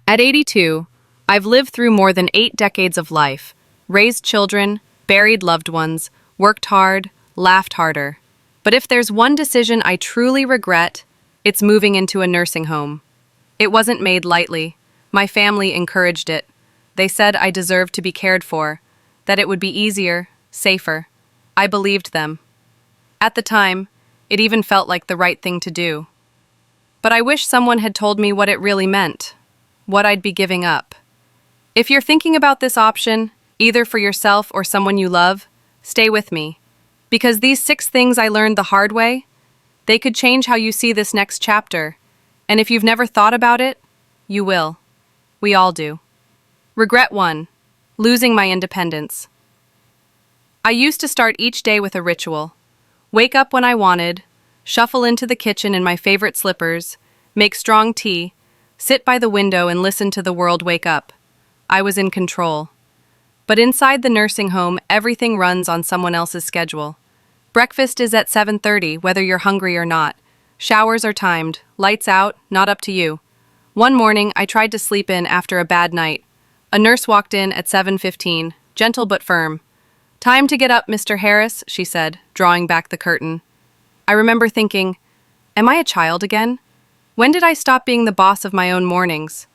At 82, I've lived through more than 8 decades of life, raised children, buried loved ones, worked hard, laughed harder. But if there's one decision I truly regret, it's moving into a nursing home. It wasn't made lightly. My family encouraged it. They said I deserved to be cared for, that it would be easier, safer. I believed them. At the time, it even felt like the right thing to do. But I wish someone had told me what it really meant, what I'd be giving up. If you're thinking about this option, either for yourself or someone you love, stay with me. Because these 6 things I learned the hard way, they could change how you see this next chapter. And if you've never thought about it, you will. We all do. Regret 1. Losing my independence. I used to start each day with a ritual. Wake up when I wanted, shuffle into the kitchen in my favorite slippers, make strong tea, sit by the window and listen to the world wake up. I was in control. But inside the nursing home, everything runs on someone else's schedule. Breakfast is at 7:30, whether you're hungry or not. Showers are timed, lights out, not up to you. One morning, I tried to sleep in after a bad night. A nurse walked in at 7:15, gentle but firm. "Time to get up, Mr. Harris," she said, drawing back the curtain. I remember thinking, am I a child again? When did I stop being the boss of my own mornings?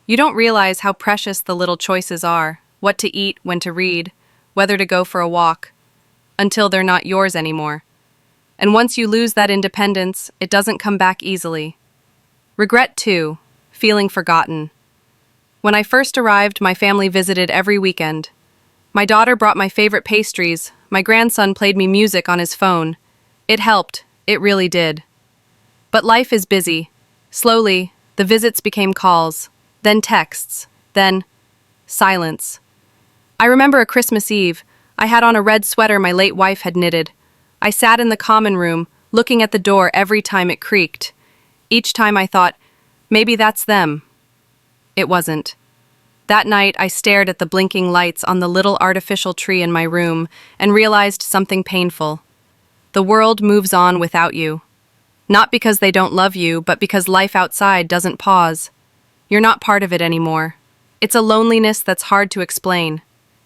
You don't realize how precious the little choices are, what to eat, when to read, whether to go for a walk, until they're not yours anymore. And once you lose that independence, it doesn't come back easily. Regret 2. Feeling forgotten. When I first arrived, my family visited every weekend. My daughter brought my favorite pastries, my grandson played me music on his phone. It helped, it really did. But life is busy. Slowly, the visits became calls, then texts, then silence. I remember a Christmas Eve. I had on a red sweater my late wife had knitted. I sat in the common room, looking at the door every time it creaked. Each time I thought, maybe that's them. It wasn't. That night, I stared at the blinking lights on the little artificial tree in my room and realized something painful. The world moves on without you. Not because they don't love you, but because life outside doesn't pause. You're not part of it anymore. It's a loneliness that's hard to explain.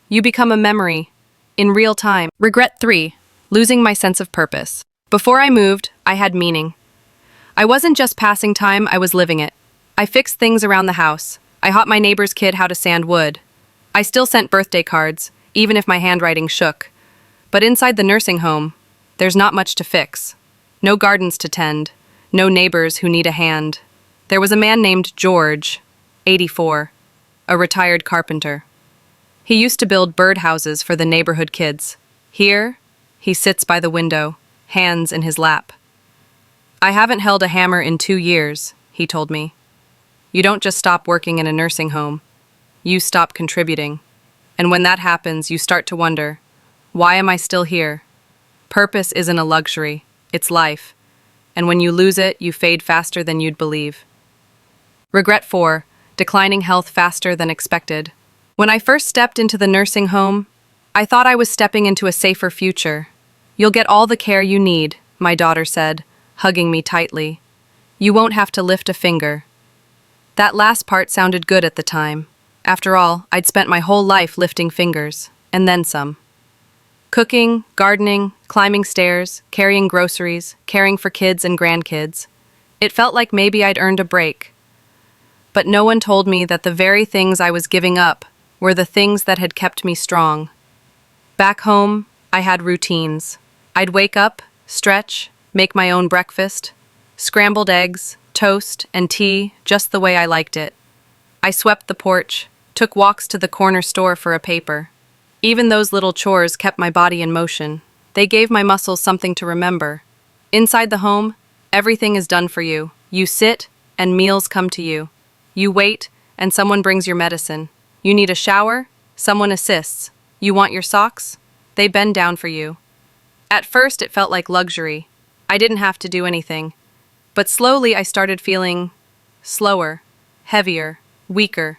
You become a memory, in real time. Regret 3. Losing my sense of purpose. Before I moved, I had meaning. I wasn't just passing time, I was living it. I fixed things around the house. I taught my neighbor's kid how to sand wood. I still sent birthday cards, even if my handwriting shook. But inside the nursing home, there's not much to fix. No gardens to tend. No neighbors who need a hand. There was a man named George, 84, a retired carpenter. He used to build birdhouses for the neighborhood kids. Here, he sits by the window, hands in his lap. "I haven't held a hammer in 2 years," he told me. You don't just stop working in a nursing home. You stop contributing. And when that happens, you start to wonder, why am I still here? Purpose isn't a luxury, it's life. And when you lose it, you fade faster than you'd believe. Regret 4. Declining health faster than expected. When I first stepped into the nursing home, I thought I was stepping into a safer future. "You'll get all the care you need," my daughter said, hugging me tightly. "You won't have to lift a finger." That last part sounded good at the time. After all, I'd spent my whole life lifting fingers, and then some. Cooking, gardening, climbing stairs, carrying groceries, caring for kids and grandkids. It felt like maybe I'd earned a break. But no one told me that the very things I was giving up were the things that had kept me strong. Back home, I had routines. I'd wake up, stretch, make my own breakfast, scrambled eggs, toast, and tea just the way I liked it. I swept the porch, took walks to the corner store for a paper. Even those little chores kept my body in motion. They gave my muscles something to remember. Inside the home, everything is done for you. You sit, and meals come to you. You wait, and someone brings your medicine. You need a shower? Someone assists. You want your socks? They bend down for you. At first, it felt like luxury. I didn't have to do anything. But slowly, I started feeling slower, heavier, weaker.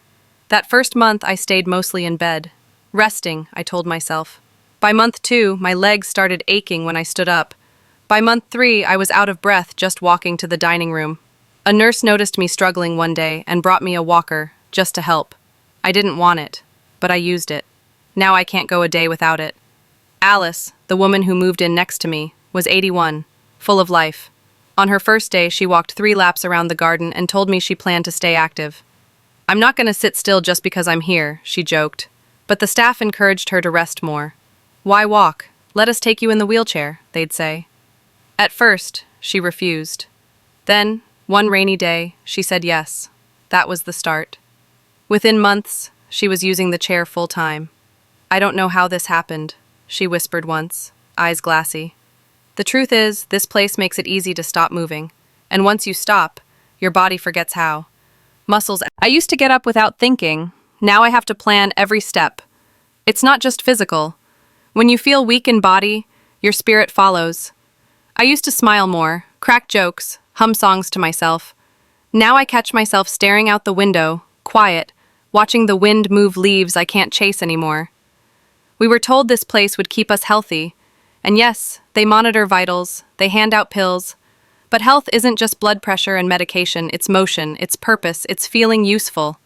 That first month, I stayed mostly in bed. Resting, I told myself. By month 2, my legs started aching when I stood up. By month 3, I was out of breath just walking to the dining room. A nurse noticed me struggling one day and brought me a walker, just to help. I didn't want it, but I used it. Now I can't go a day without it. Alice, the woman who moved in next to me, was 81, full of life. On her first day, she walked 3 laps around the garden and told me she planned to stay active. "I'm not going to sit still just because I'm here," she joked. But the staff encouraged her to rest more. "Why walk? Let us take you in the wheelchair," they'd say. At first, she refused. Then, one rainy day, she said yes. That was the start. Within months, she was using the chair full time. "I don't know how this happened," she whispered once, eyes glassy. The truth is, this place makes it easy to stop moving. And once you stop, your body forgets how. Muscles. I used to get up without thinking. Now I have to plan every step. It's not just physical. When you feel weak in body, your spirit follows. I used to smile more, crack jokes, hum songs to myself. Now I catch myself staring out the window, quiet, watching the wind move leaves I can't chase anymore. We were told this place would keep us healthy. And yes, they monitor vitals, they hand out pills. But health isn't just blood pressure and medication, it's motion, it's purpose, it's feeling useful.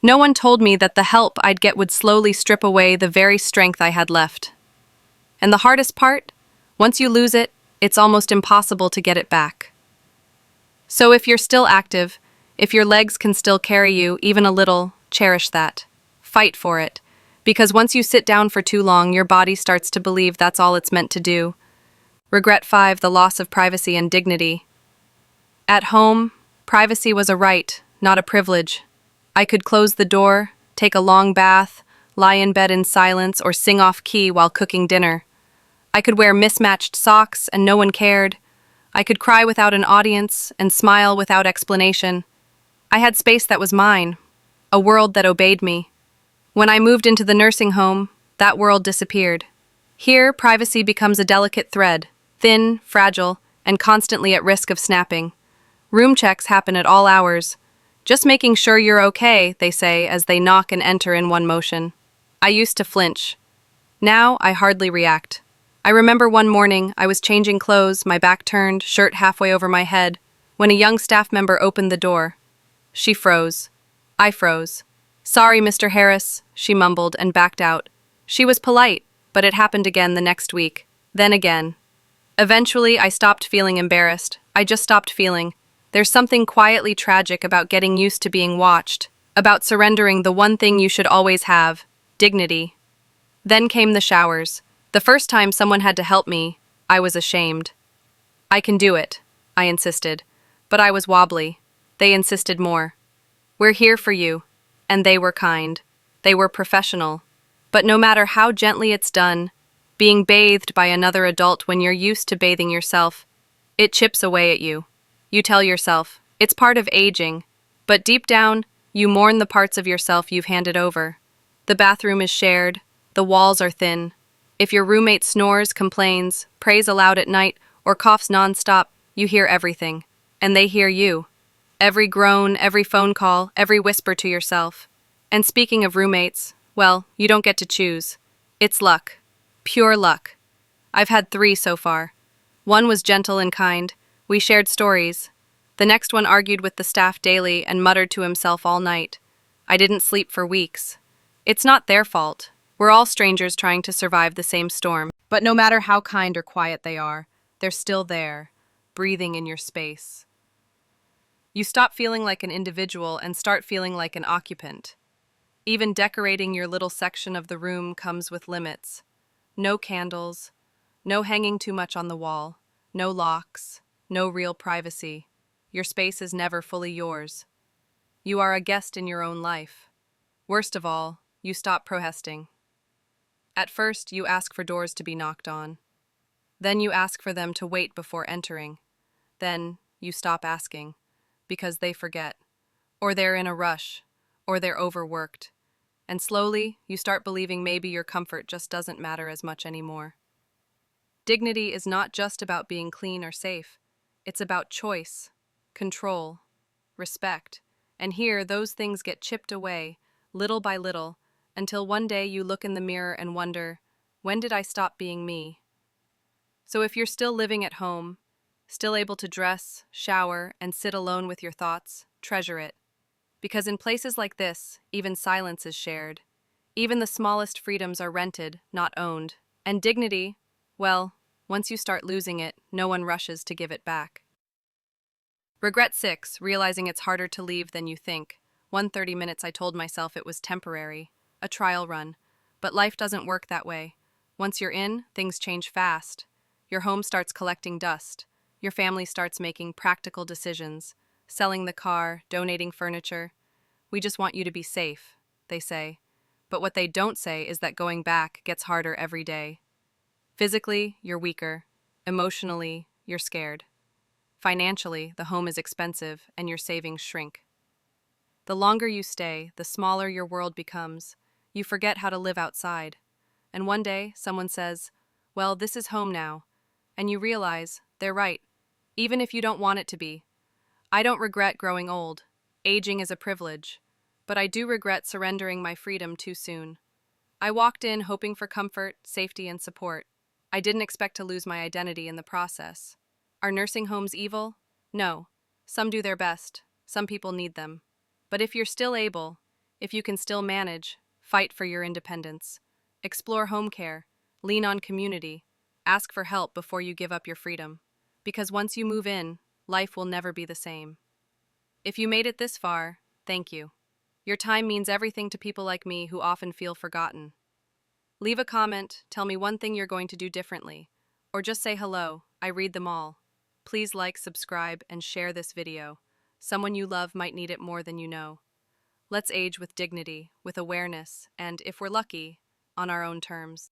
No one told me that the help I'd get would slowly strip away the very strength I had left. And the hardest part? Once you lose it, it's almost impossible to get it back. So if you're still active, if your legs can still carry you even a little, cherish that. Fight for it. Because once you sit down for too long, your body starts to believe that's all it's meant to do. Regret 5, the loss of privacy and dignity. At home, privacy was a right, not a privilege. I could close the door, take a long bath, lie in bed in silence, or sing off key while cooking dinner. I could wear mismatched socks and no one cared. I could cry without an audience and smile without explanation. I had space that was mine, a world that obeyed me. When I moved into the nursing home, that world disappeared. Here, privacy becomes a delicate thread, thin, fragile, and constantly at risk of snapping. Room checks happen at all hours. "Just making sure you're okay," they say as they knock and enter in one motion. I used to flinch. Now, I hardly react. I remember one morning, I was changing clothes, my back turned, shirt halfway over my head, when a young staff member opened the door. She froze. I froze. "Sorry, Mr. Harris," she mumbled and backed out. She was polite, but it happened again the next week. Then again. Eventually, I stopped feeling embarrassed. I just stopped feeling. There's something quietly tragic about getting used to being watched, about surrendering the one thing you should always have, dignity. Then came the showers. The first time someone had to help me, I was ashamed. "I can do it," I insisted. But I was wobbly. They insisted more. "We're here for you." And they were kind. They were professional. But no matter how gently it's done, being bathed by another adult when you're used to bathing yourself, it chips away at you. You tell yourself, it's part of aging, but deep down, you mourn the parts of yourself you've handed over. The bathroom is shared, the walls are thin. If your roommate snores, complains, prays aloud at night, or coughs nonstop, you hear everything. And they hear you. Every groan, every phone call, every whisper to yourself. And speaking of roommates, well, you don't get to choose. It's luck. Pure luck. I've had 3 so far. One was gentle and kind. We shared stories. The next one argued with the staff daily and muttered to himself all night. I didn't sleep for weeks. It's not their fault. We're all strangers trying to survive the same storm. But no matter how kind or quiet they are, they're still there, breathing in your space. You stop feeling like an individual and start feeling like an occupant. Even decorating your little section of the room comes with limits. No candles, no hanging too much on the wall, no locks, no real privacy. Your space is never fully yours. You are a guest in your own life. Worst of all, you stop protesting. At first, you ask for doors to be knocked on. Then you ask for them to wait before entering. Then you stop asking, because they forget, or they're in a rush, or they're overworked. And slowly, you start believing maybe your comfort just doesn't matter as much anymore. Dignity is not just about being clean or safe. It's about choice, control, respect. And here, those things get chipped away, little by little, until one day you look in the mirror and wonder, when did I stop being me? So if you're still living at home, still able to dress, shower, and sit alone with your thoughts, treasure it. Because in places like this, even silence is shared. Even the smallest freedoms are rented, not owned. And dignity, well, once you start losing it, no one rushes to give it back. Regret 6, realizing it's harder to leave than you think. 1:30 minutes I told myself it was temporary, a trial run. But life doesn't work that way. Once you're in, things change fast. Your home starts collecting dust. Your family starts making practical decisions, selling the car, donating furniture. We just want you to be safe, they say. But what they don't say is that going back gets harder every day. Physically, you're weaker. Emotionally, you're scared. Financially, the home is expensive and your savings shrink. The longer you stay, the smaller your world becomes. You forget how to live outside. And one day, someone says, "Well, this is home now." And you realize, they're right, even if you don't want it to be. I don't regret growing old. Aging is a privilege. But I do regret surrendering my freedom too soon. I walked in hoping for comfort, safety, and support. I didn't expect to lose my identity in the process. Are nursing homes evil? No. Some do their best. Some people need them. But if you're still able, if you can still manage, fight for your independence. Explore home care. Lean on community. Ask for help before you give up your freedom. Because once you move in, life will never be the same. If you made it this far, thank you. Your time means everything to people like me who often feel forgotten. Leave a comment, tell me one thing you're going to do differently, or just say hello, I read them all. Please like, subscribe, and share this video. Someone you love might need it more than you know. Let's age with dignity, with awareness, and, if we're lucky, on our own terms.